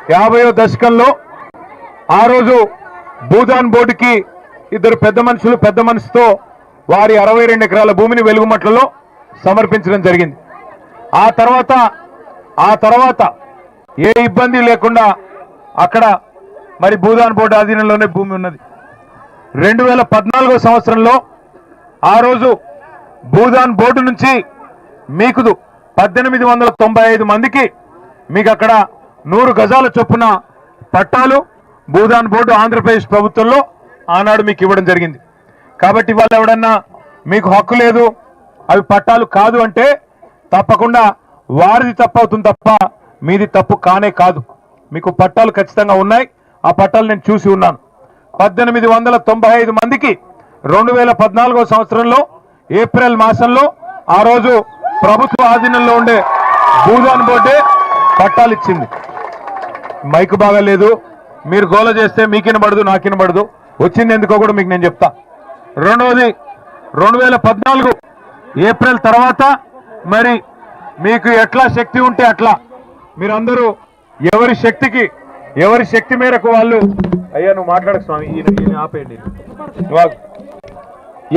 50వ దశకంలో ఆ రోజు భూదాన్ బోర్డుకి ఇద్దరు పెద్ద మనసుతో వారి 62 ఎకరాల భూమిని వెలుగుమట్లలో సమర్పించడం జరిగింది. ఆ తర్వాత ఏ ఇబ్బంది లేకుండా అక్కడ మరి భూదాన్ బోర్డు ఆధీనంలోనే భూమి ఉన్నది. 2014వ సంవత్సరంలో ఆ రోజు భూదాన్ బోర్డు నుంచి మీకు 1895 మందికి మీకు అక్కడ 100 గజాల చొప్పున పట్టాలు భూదాన్ బోర్డు ఆంధ్రప్రదేశ్ ప్రభుత్వంలో ఆనాడు మీకు ఇవ్వడం జరిగింది. కాబట్టి వాళ్ళు ఎవడన్నా మీకు హక్కు లేదు అవి పట్టాలు కాదు అంటే తప్పకుండా వారిది తప్పు అవుతుంది తప్ప మీది తప్పు కానే కాదు. మీకు పట్టాలు ఖచ్చితంగా ఉన్నాయి. ఆ పట్టాలు నేను చూసి ఉన్నాను. 1895 మందికి 2014వ సంవత్సరంలో ఏప్రిల్ మాసంలో ఆ రోజు ప్రభుత్వ ఆధీనంలో ఉండే భూదాన్ బోర్డే పట్టాలు ఇచ్చింది. మైకు బాగా లేదు, మీరు గోల చేస్తే మీకినబడదు నాకినబడదు. వచ్చింది ఎందుకో కూడా మీకు నేను చెప్తా. రెండవది 2014 ఏప్రిల్ తర్వాత మరి మీకు ఎట్లా శక్తి ఉంటే అట్లా మీరందరూ ఎవరి శక్తి మేరకు వాళ్ళు అయ్యా నువ్వు మాట్లాడక స్వామి ఈయన ఆపేయండి.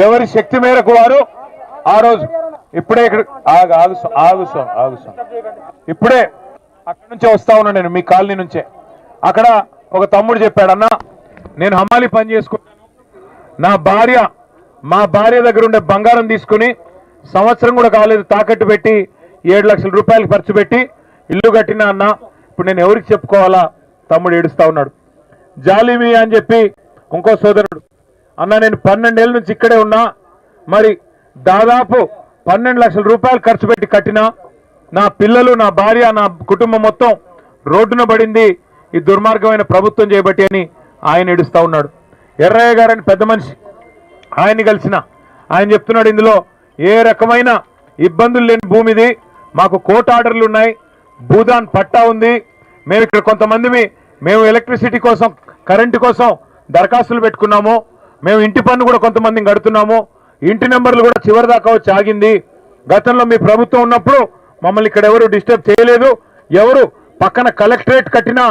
ఎవరి శక్తి మేరకు వారు ఆ రోజు ఇప్పుడే ఇక్కడ ఆగు స్వామి ఇప్పుడే అక్కడి నుంచే వస్తా ఉన్నా నేను మీ కాలనీ నుంచే. అక్కడ ఒక తమ్ముడు చెప్పాడు, అన్న నేను హమాలి పని చేసుకుంటాను, మా భార్య దగ్గర ఉండే బంగారం తీసుకుని సంవత్సరం కూడా కాలేదు తాకట్టు పెట్టి 7 లక్షల రూపాయలు ఖర్చు పెట్టి ఇల్లు కట్టినా అన్న, ఇప్పుడు నేను ఎవరికి చెప్పుకోవాలా? తమ్ముడు ఏడుస్తా ఉన్నాడు. జాలిమి అని చెప్పి ఇంకో సోదరుడు, అన్న నేను 12 ఏళ్ళ నుంచి ఇక్కడే ఉన్నా, మరి దాదాపు 12 లక్షల రూపాయలు ఖర్చు పెట్టి కట్టినా నా పిల్లలు నా భార్య నా కుటుంబం మొత్తం రోడ్డున పడింది ఈ దుర్మార్గమైన ప్రభుత్వం చేయబట్టి అని ఆయన ఏడుస్తా ఉన్నాడు. ఎర్రయ్య గారని పెద్ద మనిషి, ఆయన్ని కలిసిన ఆయన చెప్తున్నాడు, ఇందులో ఏ రకమైన ఇబ్బందులు లేని భూమిది, మాకు కోర్టు ఆర్డర్లు ఉన్నాయి, భూదాన్ పట్టా ఉంది, మేము ఇక్కడ కొంతమంది మేము ఎలక్ట్రిసిటీ కోసం కరెంటు కోసం దరఖాస్తులు పెట్టుకున్నాము, మేము ఇంటి పన్ను కూడా కొంతమందిని కడుతున్నాము, ఇంటి నెంబర్లు కూడా చివరి దాకా వచ్చి ఆగింది. గతంలో మీ ప్రభుత్వం ఉన్నప్పుడు మమ్మల్ని ఇక్కడ ఎవరు డిస్టర్బ్ చేయలేదు, ఎవరు పక్కన కలెక్టరేట్ కట్టినా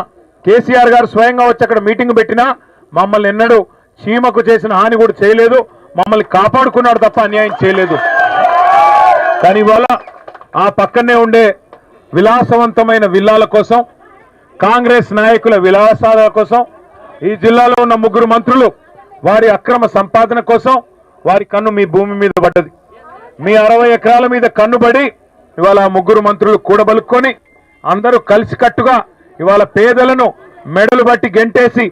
కేసీఆర్ గారు స్వయంగా వచ్చి అక్కడ మీటింగ్ పెట్టినా మమ్మల్ని ఎన్నడూ చీమకు చేసిన హాని కూడా చేయలేదు, మమ్మల్ని కాపాడుకున్నాడు తప్ప అన్యాయం చేయలేదు. కానీ ఇవాళ ఆ పక్కనే ఉండే విలాసవంతమైన విల్లాల కోసం, కాంగ్రెస్ నాయకుల విలాసాల కోసం, ఈ జిల్లాలో ఉన్న 3 మంత్రులు వారి అక్రమ సంపాదన కోసం వారి కన్ను మీ భూమి మీద పడ్డది. మీ 60 ఎకరాల మీద కన్నుబడి ఇవాళ 3 మంత్రులు కూడబలుక్కొని అందరూ కలిసికట్టుగా ఇవాళ పేదలను మెడలు బట్టి గెంటేసి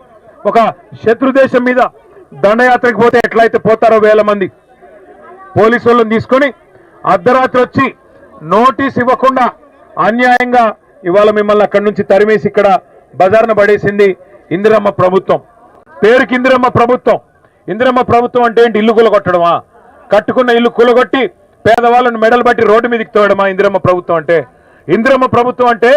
ఒక శత్రు దేశం మీద దండయాత్రకు పోతే ఎట్లయితే పోతారో 1000 మంది పోలీసు వాళ్ళని తీసుకొని అర్ధరాత్రి వచ్చి నోటీస్ ఇవ్వకుండా అన్యాయంగా ఇవాళ మిమ్మల్ని అక్కడి నుంచి తరిమేసి ఇక్కడ బజార్న పడేసింది ఇందిరమ్మ ప్రభుత్వం. పేరుకి ఇందిరమ్మ ప్రభుత్వం. ఇందిరమ్మ ప్రభుత్వం అంటే ఏంటి? ఇల్లు కూలగొట్టడమా? కట్టుకున్న ఇల్లు కూలగొట్టి పేదవాళ్ళను మెడలు బట్టి రోడ్డు మీదకి తోయడమా ఇందిరమ్మ ప్రభుత్వం అంటే? ఇందిరమ్మ ప్రభుత్వం అంటే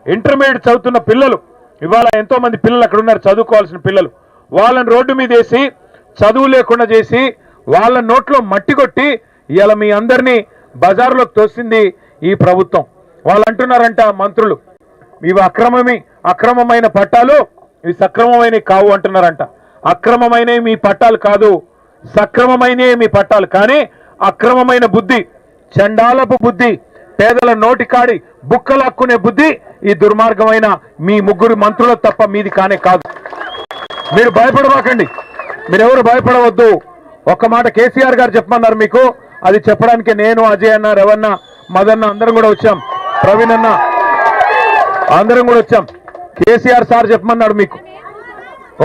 ఇంటర్మీడియట్ చదువుతున్న పిల్లలు, ఇవాళ ఎంతో మంది పిల్లలు అక్కడ ఉన్నారు చదువుకోవాల్సిన పిల్లలు, వాళ్ళని రోడ్డు మీద వేసి చదువు లేకుండా చేసి వాళ్ళ నోట్లో మట్టి కొట్టి ఇవాళ మీ అందరినీ బజార్లోకి తోసింది ఈ ప్రభుత్వం. వాళ్ళు అంటున్నారంట మంత్రులు, ఇవి అక్రమమైన పట్టాలు, ఇవి సక్రమమైనవి కావు అంటున్నారంట. అక్రమమైన మీ పట్టాలు కాదు, సక్రమమైన మీ పట్టాలు. కానీ అక్రమమైన బుద్ధి, చండాలపు బుద్ధి, పేదల నోటికాడి బుక్కలాక్కునే బుద్ధి ఈ దుర్మార్గమైన మీ 3 మంత్రుల తప్ప మీది కానే కాదు. మీరు భయపడబాకండి, మీరెవరు భయపడవద్దు. ఒక్క మాట కేసీఆర్ గారు చెప్పమన్నారు మీకు, అది చెప్పడానికి నేను అజయ్ అన్న రవణ మదన్న అందరం కూడా వచ్చాం, ప్రవీణ్ అన్న అందరం కూడా వచ్చాం. కేసీఆర్ సార్ చెప్పమన్నాడు మీకు,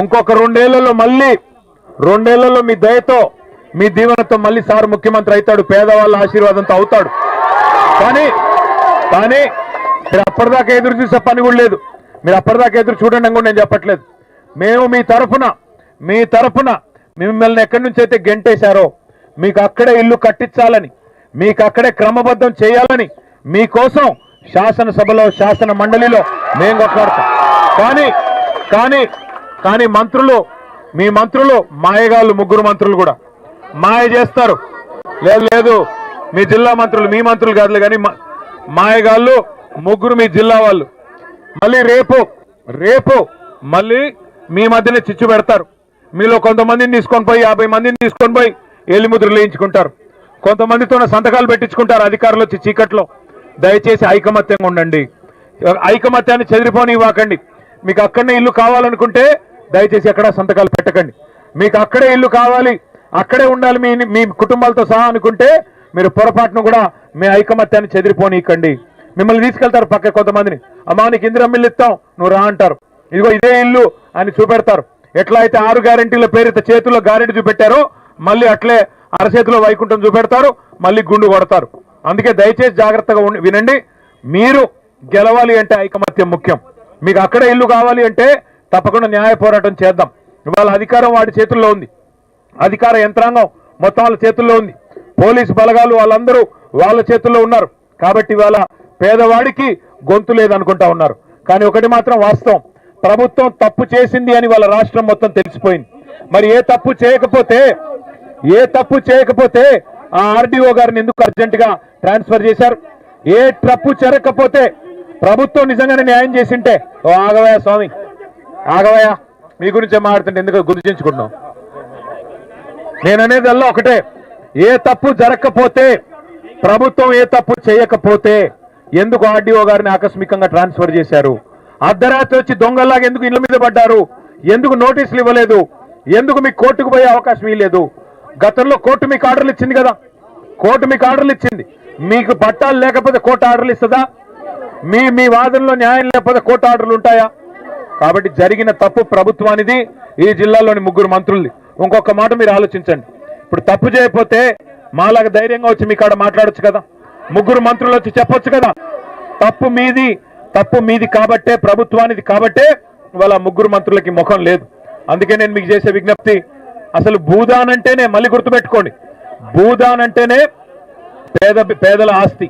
ఇంకొక 2 ఏళ్లలో మళ్ళీ 2 ఏళ్లలో మీ దయతో మీ దీవెనతో మళ్ళీ సార్ ముఖ్యమంత్రి అవుతాడు, పేదవాళ్ళ ఆశీర్వాదంతో అవుతాడు. కానీ మీరు అప్పటిదాకా ఎదురు చూసే పని కూడా లేదు. మీరు అప్పటిదాకా ఎదురు చూడండి కూడా నేను చెప్పట్లేదు. మేము మీ తరఫున మిమ్మల్ని ఎక్కడి నుంచి అయితే గెంటేశారో మీకు అక్కడే ఇల్లు కట్టించాలని, మీకు అక్కడే క్రమబద్ధం చేయాలని మీకోసం శాసనసభలో శాసన మండలిలో మేము కొట్లాడతాం. కానీ మీ మంత్రులు మాయగాళ్ళు, 3 మంత్రులు కూడా మాయ చేస్తారు. లేదు మీ జిల్లా మంత్రులు, మీ మంత్రులు కాదులే కానీ మాయగాళ్ళు 3 మీ జిల్లా వాళ్ళు. మళ్ళీ రేపు రేపు మళ్ళీ మీ మధ్యనే చిచ్చు పెడతారు. మీలో కొంతమందిని తీసుకొని పోయి 50 మందిని తీసుకొని పోయి ఏలిముద్రలు వేయించుకుంటారు. కొంతమందితో సంతకాలు పెట్టించుకుంటారు అధికారులు వచ్చి చీకట్లో. దయచేసి ఐకమత్యంగా ఉండండి. ఐకమత్యాన్ని చెదిరిపోనివ్వకండి. మీకు అక్కడనే ఇల్లు కావాలనుకుంటే దయచేసి ఎక్కడ సంతకాలు పెట్టకండి. మీకు అక్కడే ఇల్లు కావాలి, అక్కడే ఉండాలి మీ కుటుంబాలతో సహా అనుకుంటే మీరు పొరపాటును కూడా మీ ఐకమత్యాన్ని చెదిరిపోనీకండి. మిమ్మల్ని తీసుకెళ్తారు పక్క కొంతమందిని, అమ్మా నీకు ఇందిరమ్మ ఇల్లు ఇస్తాం నువ్వు రా అంటారు. ఇదిగో ఇదే ఇల్లు అని చూపెడతారు. ఎట్లా అయితే 6 గ్యారెంటీల పేరుతో చేతుల్లో గ్యారెంటీ చూపెట్టారో మళ్ళీ అట్లే అరచేతిలో వైకుంఠం చూపెడతారు, మళ్ళీ గుండు కొడతారు. అందుకే దయచేసి జాగ్రత్తగా వినండి. మీరు గెలవాలి అంటే ఐకమత్యం ముఖ్యం. మీకు అక్కడే ఇల్లు కావాలి అంటే తప్పకుండా న్యాయ పోరాటం చేద్దాం. ఇవాళ అధికారం వాడి చేతుల్లో ఉంది, అధికార యంత్రాంగం మొత్తం వాళ్ళ చేతుల్లో ఉంది, పోలీసు బలగాలు వాళ్ళందరూ వాళ్ళ చేతుల్లో ఉన్నారు. కాబట్టి ఇవాళ పేదవాడికి గొంతు లేదనుకుంటా ఉన్నారు. కానీ ఒకటి మాత్రం వాస్తవం, ప్రభుత్వం తప్పు చేసింది అని వాళ్ళ రాష్ట్రం మొత్తం తెలిసిపోయింది. మరి ఏ తప్పు చేయకపోతే ఆ ఆర్డీఓ గారిని ఎందుకు అర్జెంటుగా ట్రాన్స్ఫర్ చేశారు? ఏ తప్పు జరగకపోతే ప్రభుత్వం నిజంగానే న్యాయం చేసింటే, ఓ ఆగవయ్యా స్వామి ఆగవయ్యా, మీ గురించే మాట్లాడుతుంటే ఎందుకు గుర్తించుకుంటున్నాం? నేననేది అలా ఒకటే, ఏ తప్పు జరగకపోతే ప్రభుత్వం ఏ తప్పు చేయకపోతే ఎందుకు ఆర్డీఓ గారిని ఆకస్మికంగా ట్రాన్స్ఫర్ చేశారు? అర్ధరాత్రి వచ్చి దొంగల్లాగా ఎందుకు ఇళ్ల మీద పడ్డారు? ఎందుకు నోటీసులు ఇవ్వలేదు? ఎందుకు మీకు కోర్టుకు పోయే అవకాశం ఇవ్వలేదు? గతంలో కోర్టు మీకు ఆర్డర్లు ఇచ్చింది కదా, కోర్టు మీకు ఆర్డర్లు ఇచ్చింది. మీకు పట్టాలు లేకపోతే కోర్టు ఆర్డర్లు ఇస్తుందా? మీ వాదనలో న్యాయం లేకపోతే కోర్టు ఆర్డర్లు ఉంటాయా? కాబట్టి జరిగిన తప్పు ప్రభుత్వానిది, ఈ జిల్లాలోని 3 మంత్రులది. ఇంకొక మాట మీరు ఆలోచించండి. ఇప్పుడు తప్పు చేయకపోతే మాలాగా ధైర్యంగా వచ్చి మీ కాడ మాట్లాడొచ్చు కదా, 3 మంత్రులు వచ్చి చెప్పొచ్చు కదా. తప్పు మీది కాబట్టే, ప్రభుత్వానిది కాబట్టే ఇవాళ 3 మంత్రులకి ముఖం లేదు. అందుకే నేను మీకు చేసే విజ్ఞప్తి, అసలు భూదాన్ అంటేనే, మళ్ళీ గుర్తుపెట్టుకోండి, భూదాన్ అంటేనే పేదల ఆస్తి.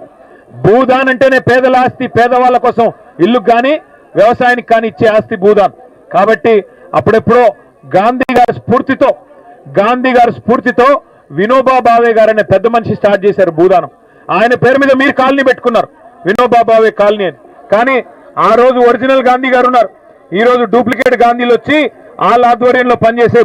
భూదాన్ అంటేనే పేదల ఆస్తి. పేదవాళ్ళ కోసం ఇల్లుకు కానీ వ్యవసాయానికి కానీ ఇచ్చే ఆస్తి భూదాన్. కాబట్టి అప్పుడెప్పుడో గాంధీ గారి స్ఫూర్తితో వినోబా భావే గారు అనే పెద్ద మనిషి స్టార్ట్ చేశారు భూదానం. ఆయన పేరు మీద మీరు కాలనీ పెట్టుకున్నారు, వినోబా భావే కాలనీ అని. కానీ ఆ రోజు ఒరిజినల్ గాంధీ గారు ఉన్నారు, ఈ రోజు డూప్లికేట్ గాంధీలు వచ్చి వాళ్ళ ఆధ్వర్యంలో పనిచేసే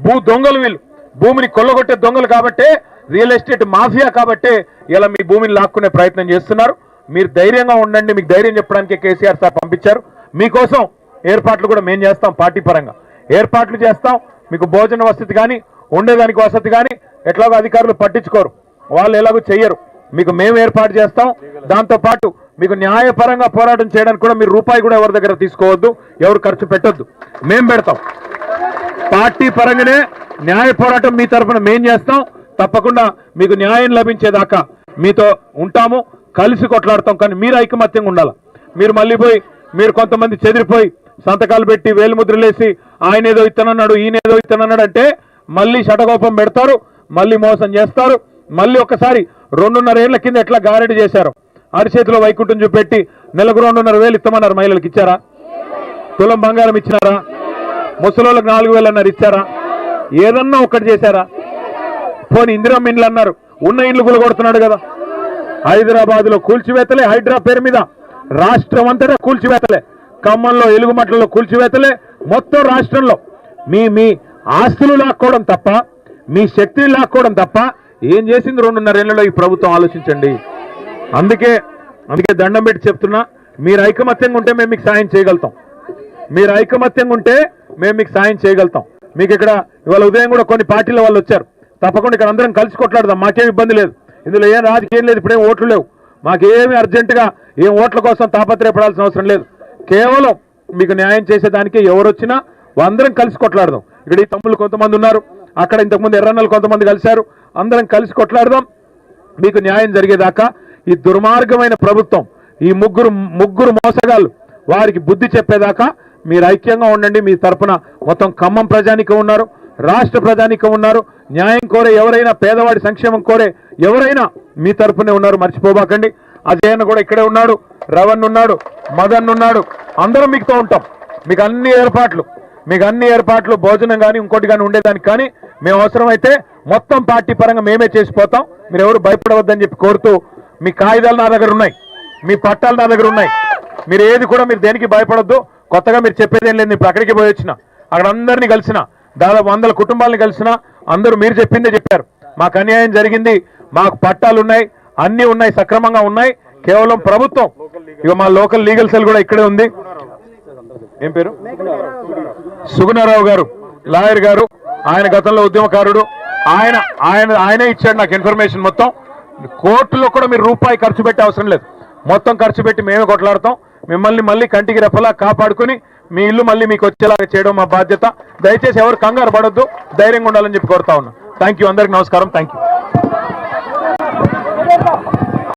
భూ దొంగలు. వీళ్ళు భూమిని కొల్లగొట్టే దొంగలు కాబట్టే, రియల్ ఎస్టేట్ మాఫియా కాబట్టే ఇలా మీ భూమిని లాక్కునే ప్రయత్నం చేస్తున్నారు. మీరు ధైర్యంగా ఉండండి. మీకు ధైర్యం చెప్పడానికి కేసీఆర్ సార్ పంపించారు. మీకోసం ఏర్పాట్లు కూడా మేము చేస్తాం, పార్టీ పరంగా ఏర్పాట్లు చేస్తాం. మీకు భోజన వసతి కానీ ఉండేదానికి వసతి కానీ ఎట్లాగో అధికారులు పట్టించుకోరు, వాళ్ళు ఎలాగో చెయ్యరు. మీకు మేము ఏర్పాటు చేస్తాం. దాంతోపాటు మీకు న్యాయపరంగా పోరాటం చేయడానికి కూడా మీరు రూపాయి కూడా ఎవరి దగ్గర తీసుకోవద్దు, ఎవరు ఖర్చు పెట్టొద్దు, మేము పెడతాం. పార్టీ పరంగానే న్యాయ పోరాటం మీ తరఫున మేం చేస్తాం. తప్పకుండా మీకు న్యాయం లభించేదాకా మీతో ఉంటాము, కలిసి కొట్లాడతాం. కానీ మీరు ఐకమత్యంగా ఉండాలి. మీరు మళ్ళీ మీరు కొంతమంది చెదిరిపోయి సంతకాలు పెట్టి వేలిముద్రలేసి ఆయన ఏదో ఇత్తనన్నాడు, ఈయనేదో ఇత్తనన్నాడు అంటే మళ్ళీ శటకోపం పెడతారు, మళ్ళీ మోసం చేస్తారు. మళ్ళీ ఒకసారి 2.5 ఏళ్ల కింద ఎట్లా గారెడి చేశారు, అరిచేతిలో వైకుంఠం చూపెట్టి నెలకు 2.5 ఇస్తామన్నారు. మహిళలకు ఇచ్చారా? తులం బంగారం ఇచ్చినారా? ముసలోళ్ళకి 4,000 అన్నారు, ఇచ్చారా? ఏదన్నా ఒక్కటి చేశారా? పోనీ ఇందిరమ్మ ఇండ్లు అన్నారు, ఉన్న ఇండ్లు కూలగొడుతున్నాడు కదా. హైదరాబాద్ లో కూల్చివేతలే, హైడ్రా పేరు మీద రాష్ట్రం అంతటా కూల్చివేతలే, ఖమ్మంలో ఎలుగుమట్లలో కూల్చివేతలే. మొత్తం రాష్ట్రంలో మీ ఆస్తులు లాక్కోవడం తప్ప, మీ శక్తిని లాక్కోవడం తప్ప ఏం చేసింది 2.5 ఏళ్లలో ఈ ప్రభుత్వం? ఆలోచించండి. అందుకే దండం పెట్టి చెప్తున్నా, మీరు ఐకమత్యంగా ఉంటే మేము మీకు సాయం చేయగలుగుతాం. మీరు ఐకమత్యంగా ఉంటే మేము మీకు సాయం చేయగలుగుతాం. మీకు ఇక్కడ ఇవాళ ఉదయం కూడా కొన్ని పార్టీల వాళ్ళు వచ్చారు. తప్పకుండా ఇక్కడ అందరం కలిసి కొట్లాడదాం, మాకేం ఇబ్బంది లేదు. ఇందులో ఏం రాజకీయం లేదు, ఇప్పుడేం ఓట్లు లేవు. మాకేమి అర్జెంటుగా ఏం ఓట్ల కోసం తాపత్రయపడాల్సిన అవసరం లేదు. కేవలం మీకు న్యాయం చేసేదానికి ఎవరు వచ్చినా అందరం కలిసి కొట్లాడదాం. ఇక్కడ ఈ తమ్ముళ్ళు కొంతమంది ఉన్నారు, అక్కడ ఇంతకుముందు ఎర్రన్నలు కొంతమంది కలిశారు. అందరం కలిసి కొట్లాడదాం, మీకు న్యాయం జరిగేదాకా. ఈ దుర్మార్గమైన ప్రభుత్వం, ఈ ముగ్గురు మోసగాళ్ళు, వారికి బుద్ధి చెప్పేదాకా మీరు ఐక్యంగా ఉండండి. మీ తరఫున మొత్తం ఖమ్మం ప్రజానికం ఉన్నారు, రాష్ట్ర ప్రజానికం ఉన్నారు. న్యాయం కోరే ఎవరైనా, పేదవాడి సంక్షేమం కోరే ఎవరైనా మీ తరఫునే ఉన్నారు, మర్చిపోబాకండి. అజయన్న కూడా ఇక్కడే ఉన్నాడు, రవణ్ ఉన్నాడు, మదన్ ఉన్నాడు, అందరం మీకుతో ఉంటాం. మీకు అన్ని ఏర్పాట్లు భోజనం కానీ ఇంకోటి కానీ ఉండేదానికి కానీ మేము అవసరమైతే మొత్తం పార్టీ పరంగా మేమే చేసిపోతాం. మీరు ఎవరు భయపడవద్దని చెప్పి కోరుతూ, మీ కాగితాలు నా దగ్గర ఉన్నాయి, మీ పట్టాలు నా దగ్గర ఉన్నాయి. మీరు దేనికి భయపడొద్దు. కొత్తగా మీరు చెప్పేది ఏం లేదు. ఇప్పుడు అక్కడికి పోయి వచ్చిన, అక్కడ అందరినీ కలిసిన, దాదాపు 100 కుటుంబాలను కలిసిన, అందరూ మీరు చెప్పిందే చెప్పారు. మాకు అన్యాయం జరిగింది, మాకు పట్టాలు ఉన్నాయి, అన్నీ ఉన్నాయి, సక్రమంగా ఉన్నాయి. కేవలం ప్రభుత్వం, ఇక మా లోకల్ లీగల్ సెల్ కూడా ఇక్కడే ఉంది. ఏం పేరు? సుగుణారావు గారు, లాయర్ గారు. ఆయన గతంలో ఉద్యమకారుడు. ఆయనే ఇచ్చాడు నాకు ఇన్ఫర్మేషన్ మొత్తం. కోర్టులో కూడా మీరు రూపాయి ఖర్చు పెట్టే అవసరం లేదు, మొత్తం ఖర్చు పెట్టి మేమే కొట్లాడతాం. మిమ్మల్ని మళ్ళీ కంటికి రెప్పలా కాపాడుకుని మీ ఇల్లు మళ్ళీ మీకు వచ్చేలాగా చేయడం మా బాధ్యత. దయచేసి ఎవరు కంగారు పడొద్దు, ధైర్యంగా ఉండాలని చెప్పి కోరుతా ఉన్నా. థ్యాంక్ యూ, అందరికి నమస్కారం. Thank you.